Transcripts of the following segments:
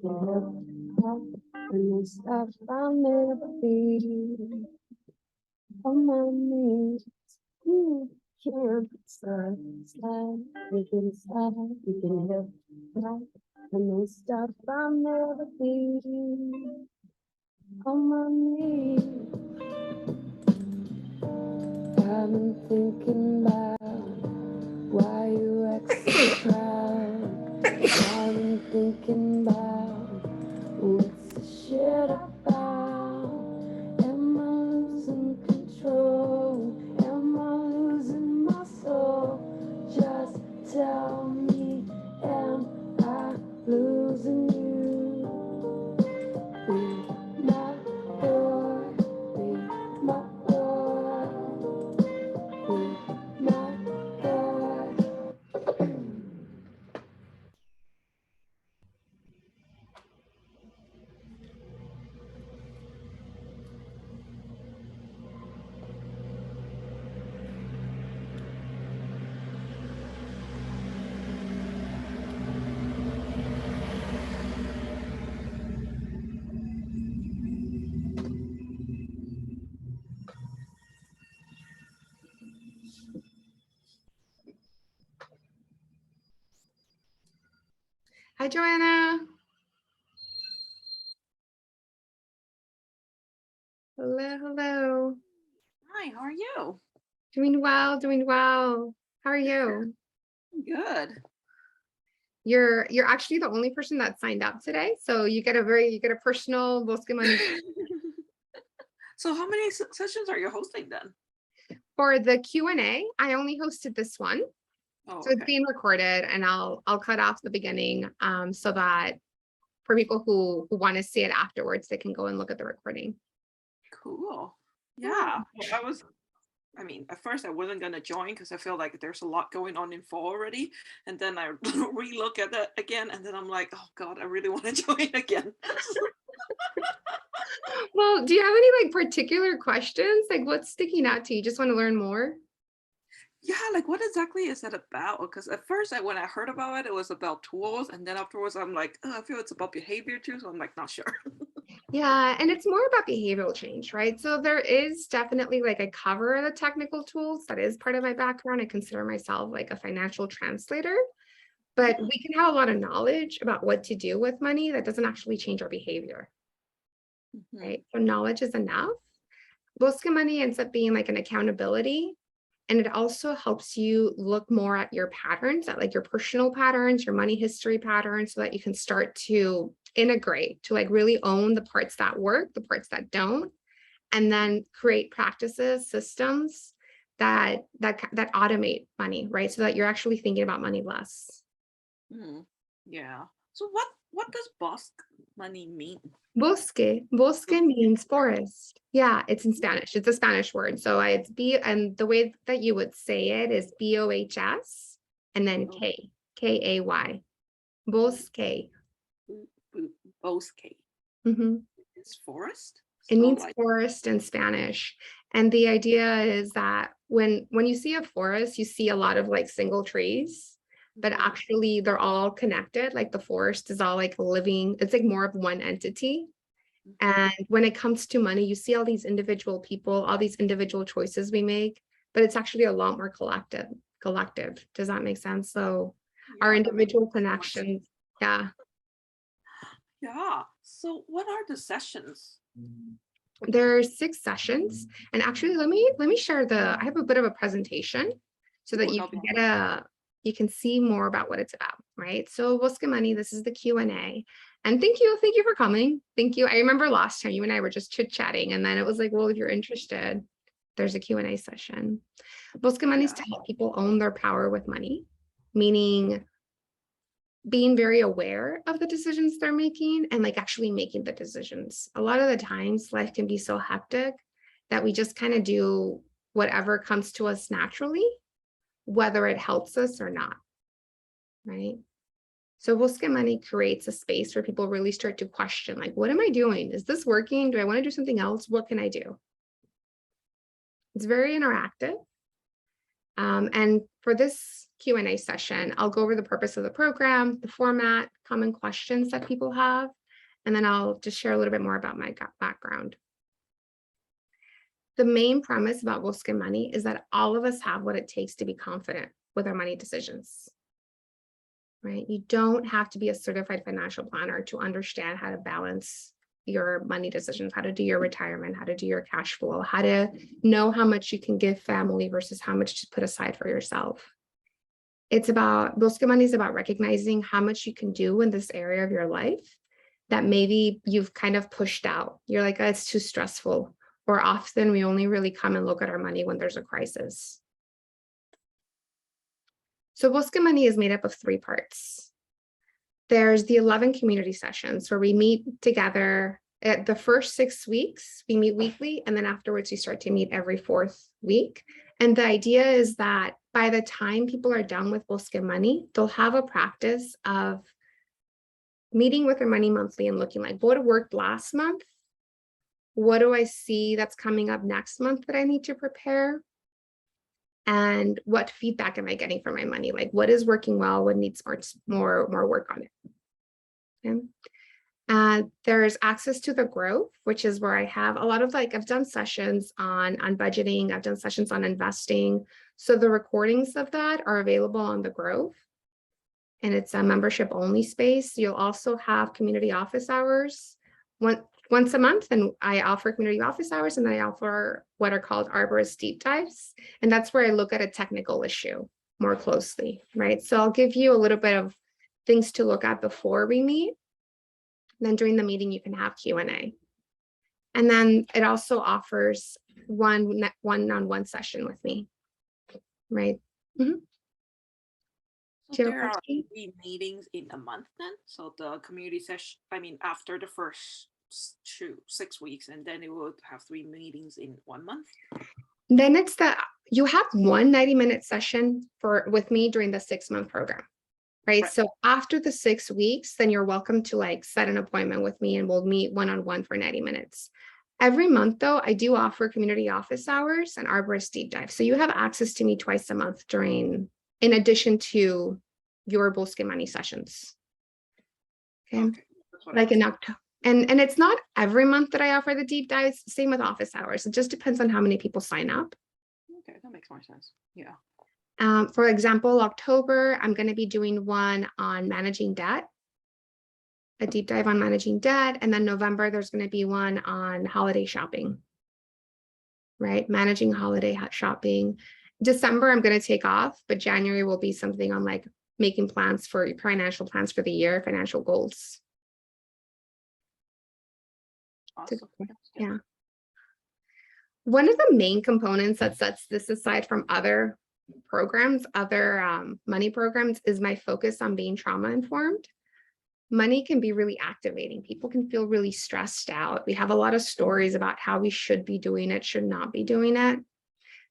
And stuff I'll never be on my knees. You can't slide, you can slide, you can help, right? And this stuff I'll never be on my knees. I've been thinking about why you act so proud. I've been thinking about what's the shit about. Am I losing control? Am I losing my soul? Just tell me, am I losing you? Be my boy, be my boy, be my boy. Hi, Joanna. Hello, hello. Hi, how are you? Doing well, doing well. How are you? Good. You're actually the only person that signed up today, so you get a personal Bosque money So how many sessions are you hosting then? for the Q&A. I only hosted this one, Oh, so it's okay. being recorded, and I'll cut off the beginning so that for people who want to see it afterwards, they can go and look at the recording. Cool. Yeah. Well, at first I wasn't gonna join because I feel like there's a lot going on in fall already. And then I re-look at it again, and then I'm like, oh God, I really want to join again. Well, do you have any like particular questions? Like what's sticking out to you? Just want to learn more? Yeah, like what exactly is that about? Because at first when I heard about it, it was about tools, and then afterwards I'm like, oh, I feel it's about behavior too, so I'm like not sure. Yeah, and it's more about behavioral change, right? So there is definitely like a cover of the technical tools that is part of my background. I consider myself like a financial translator, but we can have a lot of knowledge about what to do with money that doesn't actually change our behavior, right? So knowledge is enough. Bosque money ends up being like an accountability, and it also helps you look more at your patterns, at like your personal patterns, your money history patterns, so that you can start to integrate, to like really own the parts that work, the parts that don't, and then create practices, systems that automate money, right? So that you're actually thinking about money less. Yeah. So what does Bosque money mean? Bosque means forest. Yeah, it's in Spanish. It's a Spanish word. So it's and the way that you would say it is BOHS and then Kay. Bosque. Bosque. Mm-hmm. It's forest. It So means like, forest in Spanish. And the idea is that when you see a forest, you see a lot of like single trees, but actually they're all connected. Like the forest is all like living, it's like more of one entity. And when it comes to money, you see all these individual people, all these individual choices we make, but it's actually a lot more collective. Does that make sense? So our yeah, that makes individual so much sense. connections, yeah. Yeah. So what are the sessions? There's 6 sessions. And actually, let me share I have a bit of a presentation so that Ooh, you that'll can be get you can see more about what it's about, right? So Bosque Money, this is the Q&A. And thank you for coming. Thank you. I remember last time you and I were just chit-chatting, and then it was like, well, if you're interested, there's a Q&A session. Bosque Money is to help people own their power with money, meaning being very aware of the decisions they're making and like actually making the decisions. A lot of the times life can be so hectic that we just kind of do whatever comes to us naturally, whether it helps us or not, right? So Bosque Money creates a space where people really start to question, like, what am I doing? Is this working? Do I want to do something else? What can I do? It's very interactive. And for this Q&A session. I'll go over the purpose of the program, the format, common questions that people have, and then I'll just share a little bit more about my background. The main premise about Bosque Money is that all of us have what it takes to be confident with our money decisions, right? You don't have to be a certified financial planner to understand how to balance your money decisions, how to do your retirement, how to do your cash flow, how to know how much you can give family versus how much to put aside for yourself. It's about, Bosque Money is about recognizing how much you can do in this area of your life that maybe you've kind of pushed out. You're like, oh, it's too stressful. Or often we only really come and look at our money when there's a crisis. So Bosque Money is made up of 3 parts. There's the 11 community sessions where we meet together. At the first 6 weeks, we meet weekly, and then afterwards we start to meet every 4th week. And the idea is that by the time people are done with Bosque Money, they'll have a practice of meeting with their money monthly and looking like, what worked last month? What do I see that's coming up next month that I need to prepare? And what feedback am I getting from my money? Like, what is working well? What needs more work on it? Okay. There's access to the Grove, which is where I have a lot of I've done sessions on budgeting. I've done sessions on investing. So the recordings of that are available on the Grove. And it's a membership only space. You'll also have community office hours once a month, and I offer community office hours, and then I offer what are called arborist deep dives. And that's where I look at a technical issue more closely, right? So I'll give you a little bit of things to look at before we meet. And then during the meeting, you can have Q&A. And then it also offers one-on-one session with me, right? Mm-hmm. So there are 3 meetings in a month then? So the community session, after the first 6 weeks, and then it would have 3 meetings in 1 month? Then it's you have one 90-minute session with me during the 6-month program, right? So after the 6 weeks, then you're welcome to set an appointment with me and we'll meet one-on-one for 90 minutes. Every month though, I do offer community office hours and arborist deep dive. So you have access to me twice a month in addition to your Bosque Money sessions. Okay. Like in October. And it's not every month that I offer the deep dives, same with office hours. It just depends on how many people sign up. Okay, that makes more sense. Yeah. For example, October, I'm going to be doing one on managing debt, a deep dive on managing debt. And then November, there's going to be one on holiday shopping, right? Managing holiday shopping. December, I'm going to take off, but January will be something on making plans for financial plans for the year, financial goals. Awesome. Yeah. One of the main components that sets this aside from other programs, other money programs, is my focus on being trauma informed. Money can be really activating. People can feel really stressed out. We have a lot of stories about how we should be doing it, should not be doing it.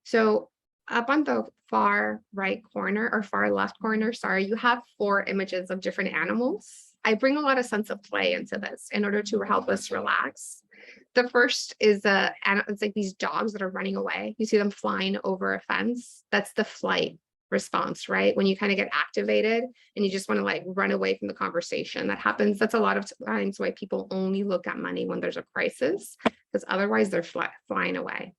So up on the far right corner or far left corner, sorry, you have 4 images of different animals. I bring a lot of sense of play into this in order to help us relax. The first is it's like these dogs that are running away. You see them flying over a fence. That's the flight response, right? When you kind of get activated and you just want to run away from the conversation. That happens. That's a lot of times why people only look at money when there's a crisis, because otherwise they're flying away.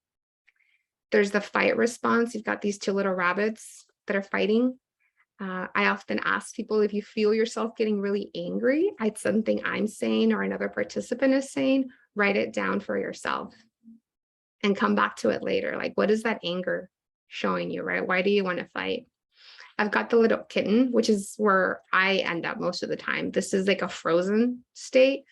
There's the fight response. You've got these 2 little rabbits that are fighting. I often ask people, if you feel yourself getting really angry at something I'm saying or another participant is saying, write it down for yourself and come back to it later. What is that anger showing you, right? Why do you want to fight? I've got the little kitten, which is where I end up most of the time. This is like a frozen state.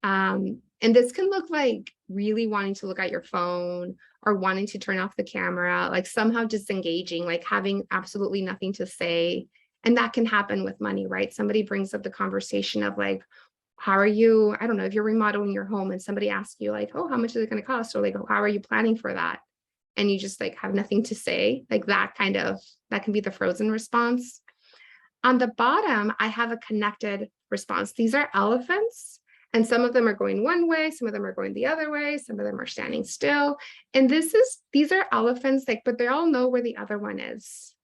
And this can look like really wanting to look at your phone or wanting to turn off the camera, somehow disengaging, having absolutely nothing to say. And that can happen with money, right? Somebody brings up the conversation of how are you, I don't know, if you're remodeling your home and somebody asks you oh, how much is it going to cost? Or how are you planning for that? And you just have nothing to say, that can be the frozen response. On the bottom, I have a connected response. These are elephants. And some of them are going one way, some of them are going the other way, some of them are standing still. And these are elephants, but they all know where the other one is.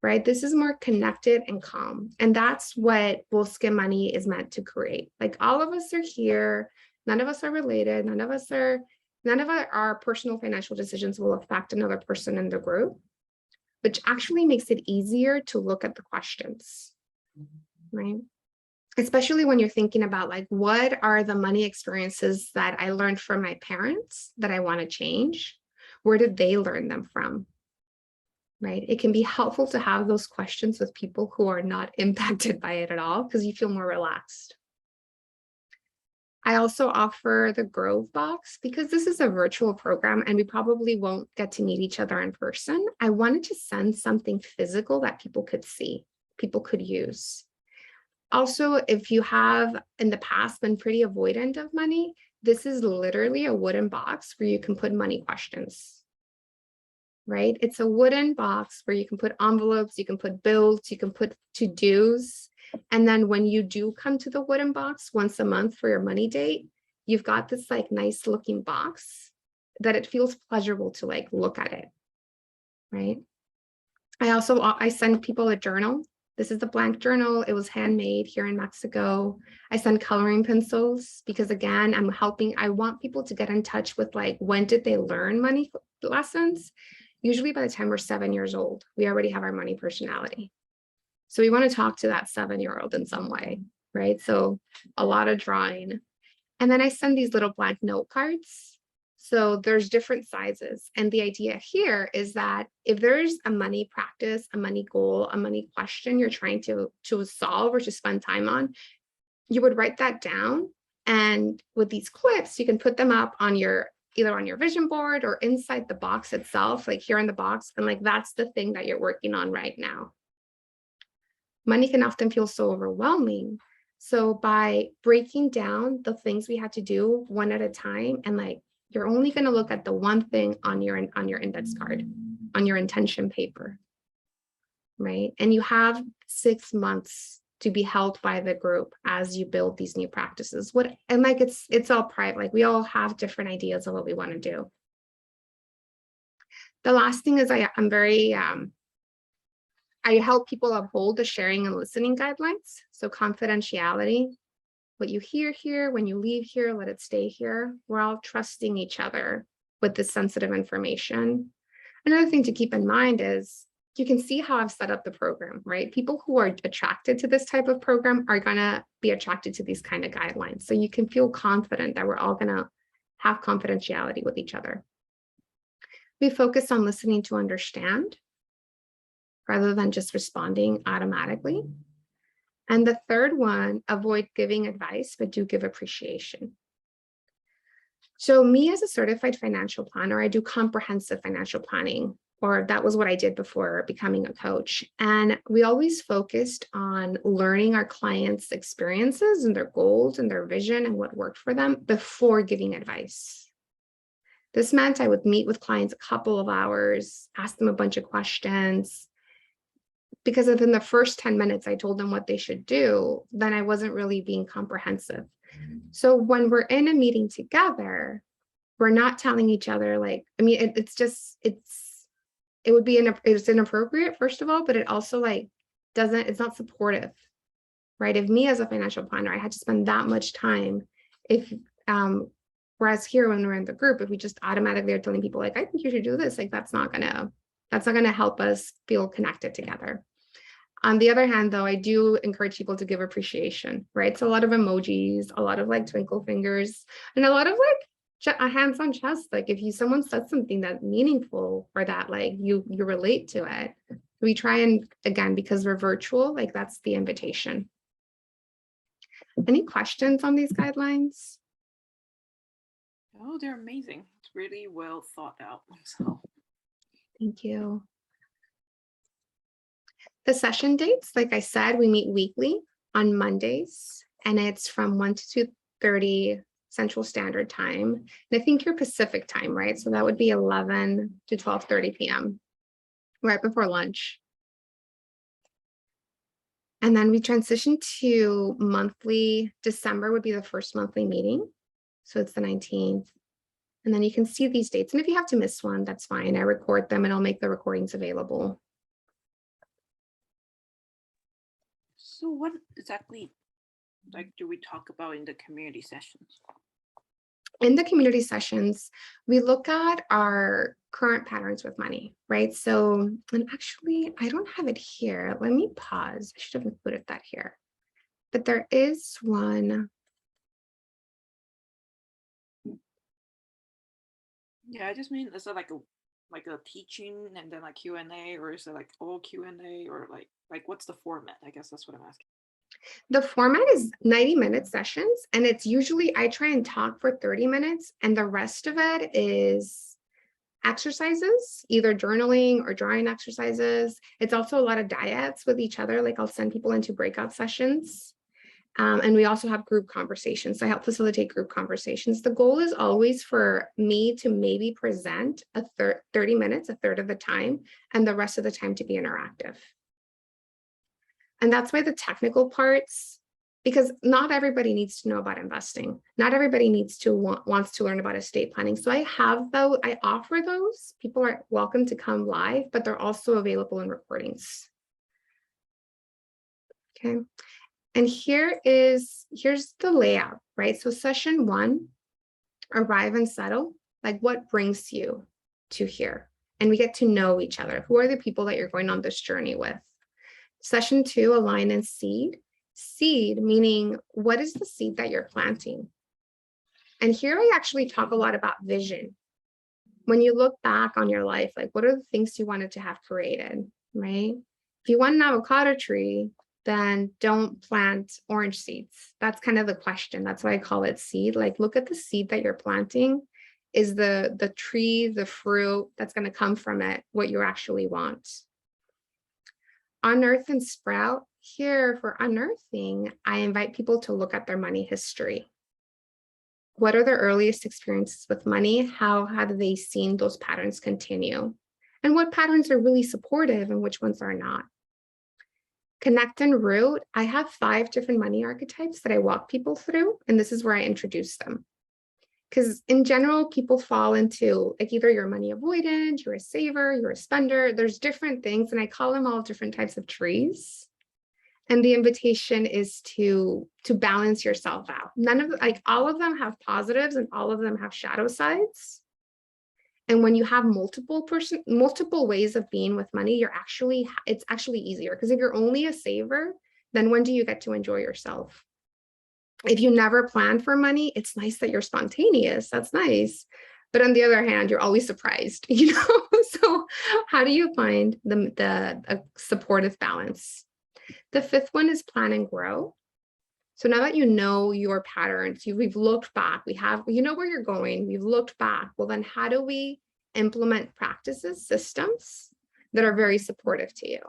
right? This is more connected and calm. And that's what Bosque Money is meant to create. Like all of us are here. None of us are related. None of our personal financial decisions will affect another person in the group, which actually makes it easier to look at the questions, right? Especially when you're thinking about like, what are the money experiences that I learned from my parents that I want to change? Where did they learn them from? Right? It can be helpful to have those questions with people who are not impacted by it at all, because you feel more relaxed. I also offer the Grove box because this is a virtual program and we probably won't get to meet each other in person. I wanted to send something physical that people could see, people could use. Also, if you have in the past been pretty avoidant of money, this is literally a wooden box where you can put money questions, right? It's a wooden box where you can put envelopes, you can put bills, you can put to-dos. And then when you do come to the wooden box once a month for your money date, you've got this like nice looking box that it feels pleasurable to like look at it, right? I send people a journal. This is a blank journal. It was handmade here in Mexico. I send coloring pencils because again, I want people to get in touch with like, when did they learn money lessons? Usually by the time we're 7 years old, we already have our money personality. So we want to talk to that 7-year-old in some way, right? So a lot of drawing. And then I send these little blank note cards. So there's different sizes. And the idea here is that if there's a money practice, a money goal, a money question you're trying to solve or to spend time on, you would write that down. And with these clips, you can put them up on either on your vision board or inside the box itself, like here in the box. And like, that's the thing that you're working on right now. Money can often feel so overwhelming. So by breaking down the things we have to do one at a time, and like, you're only going to look at the one thing on your index card, on your intention paper, right? And you have 6 months to be helped by the group as you build these new practices. And like, it's all private. Like we all have different ideas of what we want to do. The last thing is I help people uphold the sharing and listening guidelines. So confidentiality, what you hear here, when you leave here, let it stay here. We're all trusting each other with this sensitive information. Another thing to keep in mind is you can see how I've set up the program, right? People who are attracted to this type of program are gonna be attracted to these kind of guidelines. So you can feel confident that we're all gonna have confidentiality with each other. We focus on listening to understand rather than just responding automatically. And the third one, avoid giving advice, but do give appreciation. So me as a certified financial planner, I do comprehensive financial planning, or that was what I did before becoming a coach. And we always focused on learning our clients' experiences and their goals and their vision and what worked for them before giving advice. This meant I would meet with clients a couple of hours, ask them a bunch of questions, because within the first 10 minutes, I told them what they should do, then I wasn't really being comprehensive. So when we're in a meeting together, we're not telling each other like, I mean, it's inappropriate, first of all, but it also like it's not supportive, right? If me as a financial planner, I had to spend that much time, whereas here when we're in the group, if we just automatically are telling people like, I think you should do this, like that's not gonna help us feel connected together. On the other hand, though, I do encourage people to give appreciation, right? So a lot of emojis, a lot of like twinkle fingers, and a lot of like hands on chest. Like if someone says something that's meaningful or that like you relate to it, we try and, again, because we're virtual, like that's the invitation. Any questions on these guidelines? Oh, they're amazing. It's really well thought out. So Thank you. The session dates, like I said, we meet weekly on Mondays, and it's from 1 to 2:30 Central Standard Time. And I think you're Pacific time, right? So that would be 11 to 12:30 p.m., right before lunch. And then we transition to monthly. December would be the first monthly meeting. So it's the 19th. And then you can see these dates. And if you have to miss one, that's fine. I record them and I'll make the recordings available. So what exactly like do we talk about in the community sessions? In the community sessions, we look at our current patterns with money, right? So, and actually, I don't have it here. Let me pause. I should have included that here. But there is one. Yeah, I just mean, is it like a teaching and then like Q&A, or is it like all Q&A, or like what's the format? I guess that's what I'm asking. The format is 90-minute sessions, and it's usually I try and talk for 30 minutes, and the rest of it is exercises, either journaling or drawing exercises. It's also a lot of diets with each other. Like I'll send people into breakout sessions. And we also have group conversations. So I help facilitate group conversations. The goal is always for me to maybe present 30 minutes, a third of the time, and the rest of the time to be interactive. And that's why the technical parts, because not everybody needs to know about investing. Not everybody needs to wants to learn about estate planning. So I offer those. People are welcome to come live, but they're also available in recordings. Okay. And here's the layout, right? So session 1, arrive and settle, like what brings you to here? And we get to know each other. Who are the people that you're going on this journey with? Session 2, align and seed. Seed meaning what is the seed that you're planting? And here I actually talk a lot about vision. When you look back on your life, like what are the things you wanted to have created, right? If you want an avocado tree, then don't plant orange seeds. That's kind of the question. That's why I call it seed. Like look at the seed that you're planting. Is the tree, the fruit that's going to come from it, what you actually want? Unearth and sprout. Here for unearthing, I invite people to look at their money history. What are their earliest experiences with money? How have they seen those patterns continue? And what patterns are really supportive and which ones are not? Connect and root. I have 5 different money archetypes that I walk people through, and this is where I introduce them. Because in general, people fall into like either you're money avoidant, you're a saver, you're a spender. There's different things, and I call them all different types of trees. And the invitation is to balance yourself out. All of them have positives and all of them have shadow sides. And when you have multiple ways of being with money, it's actually easier. Because if you're only a saver, then when do you get to enjoy yourself? If you never plan for money, it's nice that you're spontaneous. That's nice. But on the other hand, you're always surprised, So how do you find a supportive balance? The 5th one is plan and grow. So now that you know your patterns, we've looked back, you know where you're going, we've looked back. Well, then how do we implement practices, systems that are very supportive to you,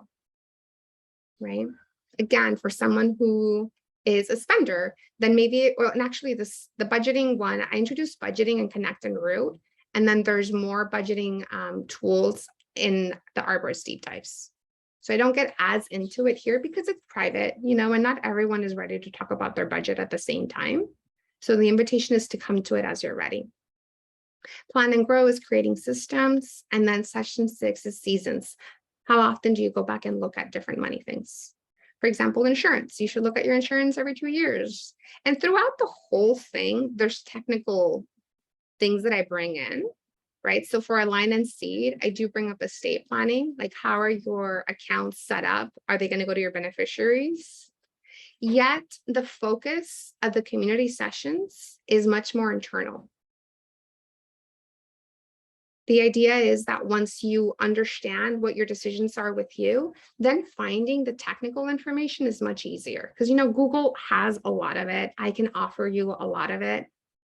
right? Again, for someone who is a spender, then maybe, and actually the budgeting one, I introduced budgeting and connect and root, and then there's more budgeting tools in the Arborist deep dives. So I don't get as into it here because it's private, and not everyone is ready to talk about their budget at the same time. So the invitation is to come to it as you're ready. Plan and grow is creating systems. And then session 6 is seasons. How often do you go back and look at different money things? For example, insurance. You should look at your insurance every 2 years. And throughout the whole thing, there's technical things that I bring in. Right. So for align and seed, I do bring up estate planning, like how are your accounts set up? Are they going to go to your beneficiaries? Yet the focus of the community sessions is much more internal. The idea is that once you understand what your decisions are with you, then finding the technical information is much easier because, Google has a lot of it. I can offer you a lot of it.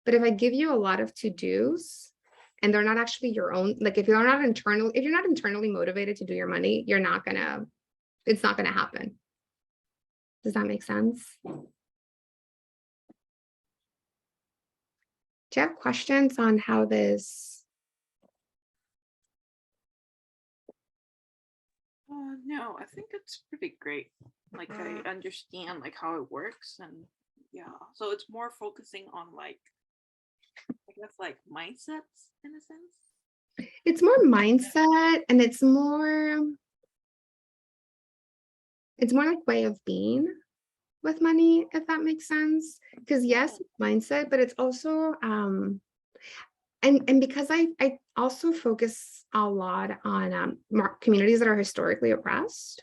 But if I give you a lot of to-dos, and they're not actually your own, like if you're not internally motivated to do your money, it's not gonna happen. Does that make sense? Do you have questions on how this? No, I think it's pretty great. Like I understand like how it works, and yeah, so it's more focusing on like, I guess, like mindsets in a sense. It's more mindset, and it's more It's more like way of being with money, if that makes sense. Because yes, it's mindset, but it's also and because I also focus a lot on communities that are historically oppressed.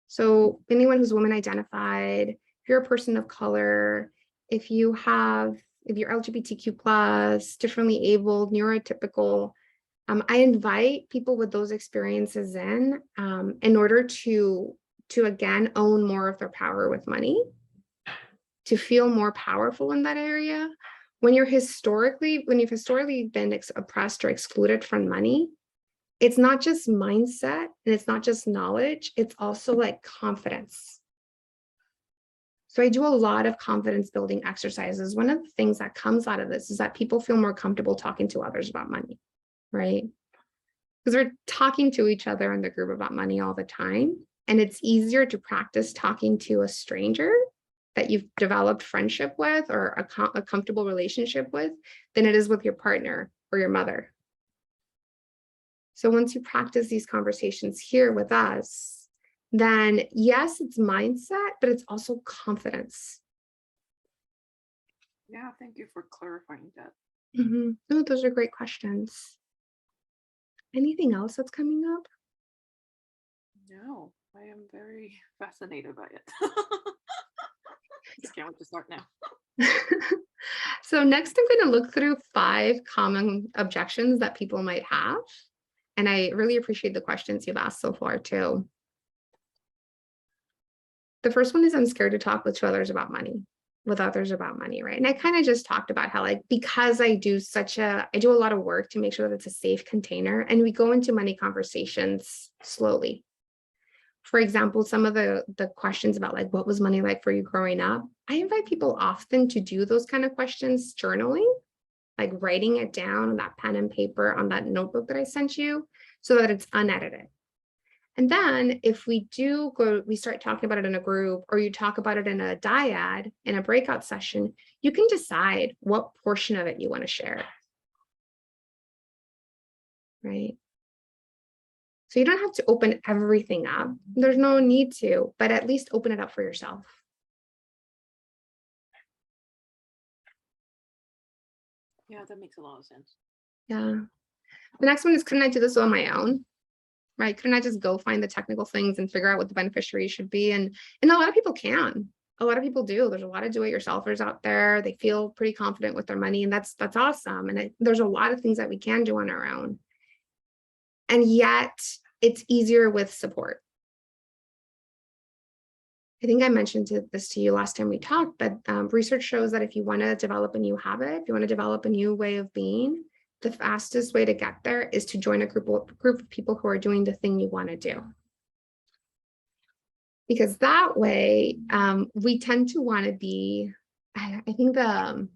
So anyone who's woman identified, if you're a person of color, if you're LGBTQ plus, differently abled, neurotypical, I invite people with those experiences in order to again own more of their power with money, to feel more powerful in that area. When you've historically been oppressed or excluded from money, it's not just mindset and it's not just knowledge, it's also like confidence. So I do a lot of confidence building exercises. One of the things that comes out of this is that people feel more comfortable talking to others about money, right? Because we're talking to each other in the group about money all the time. And it's easier to practice talking to a stranger that you've developed friendship with or a comfortable relationship with than it is with your partner or your mother. So once you practice these conversations here with us, then yes, it's mindset, but it's also confidence. Yeah, thank you for clarifying that. No, those are great questions. Anything else that's coming up? No, I am very fascinated by it. Just can't wait to start now. So next I'm going to look through 5 common objections that people might have. And I really appreciate the questions you've asked so far too. The first one is I'm scared to talk with others about money, right? And I kind of just talked about how like, because I do a lot of work to make sure that it's a safe container and we go into money conversations slowly. For example, some of the questions about like, what was money like for you growing up? I invite people often to do those kind of questions journaling, like writing it down on that pen and paper on that notebook that I sent you so that it's unedited. And then if we start talking about it in a group or you talk about it in a dyad, in a breakout session, you can decide what portion of it you want to share. Right? So you don't have to open everything up. There's no need to, but at least open it up for yourself. Yeah, that makes a lot of sense. Yeah. The next one is, couldn't I do this on my own? Right? Couldn't I just go find the technical things and figure out what the beneficiary should be? And a lot of people can. A lot of people do. There's a lot of do-it-yourselfers out there. They feel pretty confident with their money, and that's awesome. And there's a lot of things that we can do on our own. And yet it's easier with support. I think I mentioned this to you last time we talked, but research shows that if you want to develop a new habit, if you want to develop a new way of being, the fastest way to get there is to join a group of people who are doing the thing you want to do. Because that way, we tend to want to be, I think the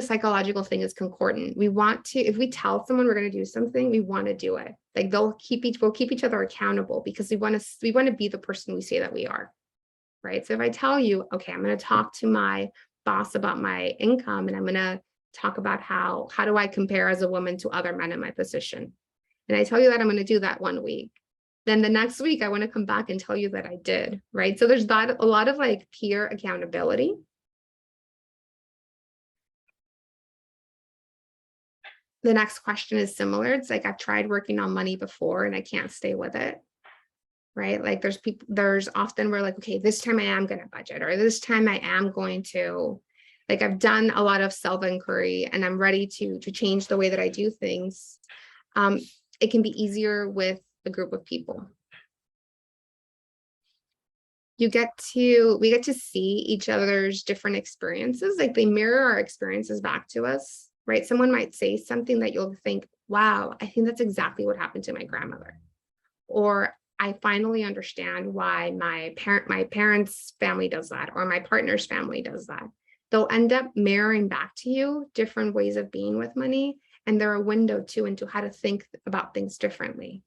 psychological thing is concordant. We want to, if we tell someone we're going to do something, we want to do it. Like we'll keep each other accountable because we want to be the person we say that we are. Right. So if I tell you, okay, I'm going to talk to my boss about my income and I'm going to talk about how do I compare as a woman to other men in my position. And I tell you that I'm going to do that one week. Then the next week, I want to come back and tell you that I did. Right. So there's a lot of like peer accountability. The next question is similar. It's like, I've tried working on money before and I can't stay with it. Right? Like there's often we're like, okay, this time I am going to budget, or this time I am going to, like, I've done a lot of self-inquiry and I'm ready to change the way that I do things. It can be easier with a group of people. We get to see each other's different experiences, like they mirror our experiences back to us, right? Someone might say something that you'll think, wow, I think that's exactly what happened to my grandmother. Or I finally understand why my parents' family does that, or my partner's family does that. They'll end up mirroring back to you different ways of being with money, and they're a window too into how to think about things differently.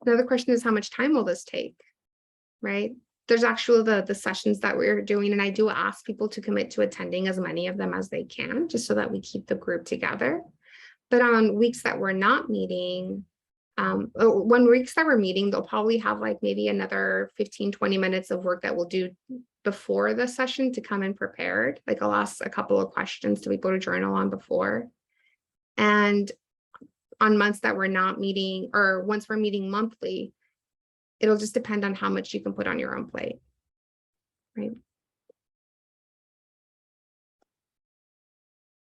Another question is, how much time will this take? Right? There's actually the sessions that we're doing, and I do ask people to commit to attending as many of them as they can, just so that we keep the group together. But on weeks that we're not meeting, when weeks that we're meeting, they'll probably have like maybe another 15-20 minutes of work that we'll do before the session to come in prepared. Like I'll ask a couple of questions to people to journal on before. And on months that we're not meeting, or once we're meeting monthly, it'll just depend on how much you can put on your own plate, right?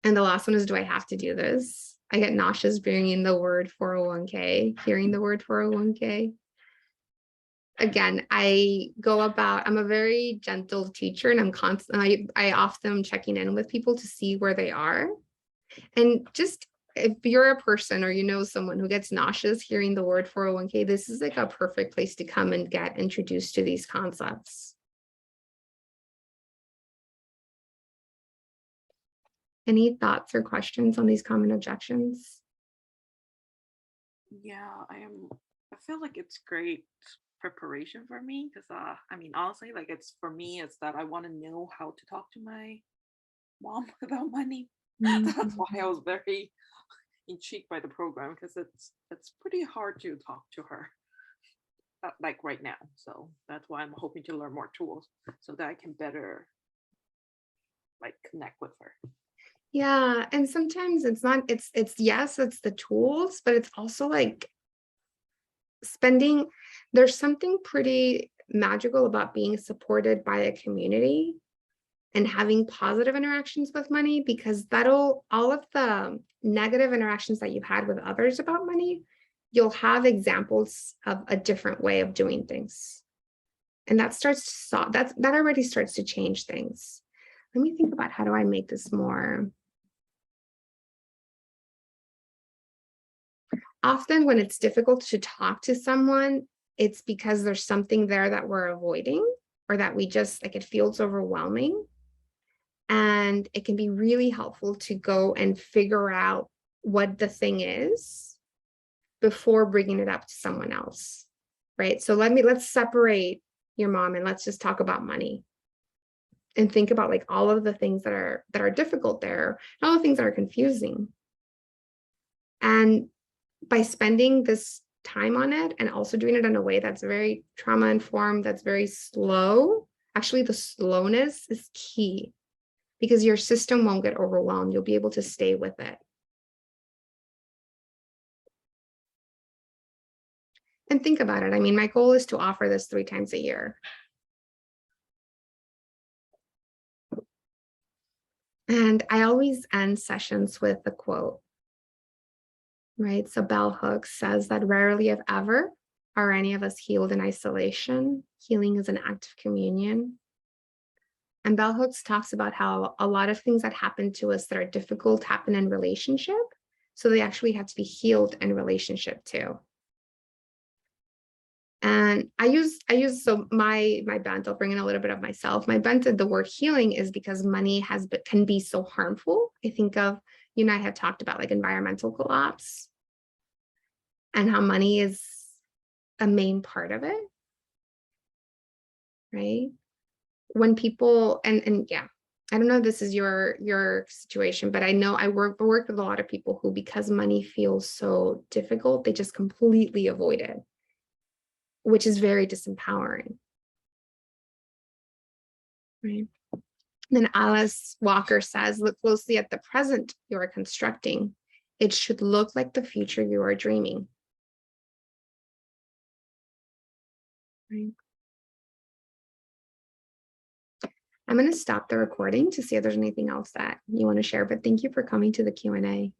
And the last one is, do I have to do this? I get nauseous bringing the word 401k, hearing the word 401k. Again, I'm a very gentle teacher, and I'm constantly, I often checking in with people to see where they are. And just if you're a person or you know someone who gets nauseous hearing the word 401k, this is like a perfect place to come and get introduced to these concepts. Any thoughts or questions on these common objections? Yeah, I feel like it's great preparation for me because I mean, honestly, like it's for me, it's that I want to know how to talk to my mom about money. That's why I was very intrigued by the program, because it's pretty hard to talk to her like right now. So that's why I'm hoping to learn more tools so that I can better like connect with her. Yeah, and sometimes it's not, it's yes, it's the tools, but it's also like spending, there's something pretty magical about being supported by a community and having positive interactions with money, because all of the negative interactions that you've had with others about money, you'll have examples of a different way of doing things. And that starts to solve, that already starts to change things. Let me think about, how do I make this more? Often when it's difficult to talk to someone, it's because there's something there that we're avoiding, or that we just like, it feels overwhelming. And it can be really helpful to go and figure out what the thing is before bringing it up to someone else, right? So let's separate your mom and let's just talk about money. And think about like all of the things that are difficult there, and all the things that are confusing. And by spending this time on it and also doing it in a way that's very trauma informed, that's very slow, actually the slowness is key, because your system won't get overwhelmed. You'll be able to stay with it. And think about it. I mean, my goal is to offer this 3 times a year. And I always end sessions with a quote, right? So Bell Hooks says that rarely, if ever, are any of us healed in isolation. Healing is an act of communion. And Bell Hooks talks about how a lot of things that happen to us that are difficult happen in relationship. So they actually have to be healed in relationship too. And I use so my bent, I'll bring in a little bit of myself. My bent at the word healing is because money can be so harmful. I think of, you and I have talked about like environmental collapse and how money is a main part of it, right? When people, and yeah, I don't know if this is your situation, but I know I work with a lot of people who, because money feels so difficult, they just completely avoid it, which is very disempowering, right? Then Alice Walker says, look closely at the present you are constructing. It should look like the future you are dreaming. Right. I'm going to stop the recording to see if there's anything else that you want to share, but thank you for coming to the Q&A.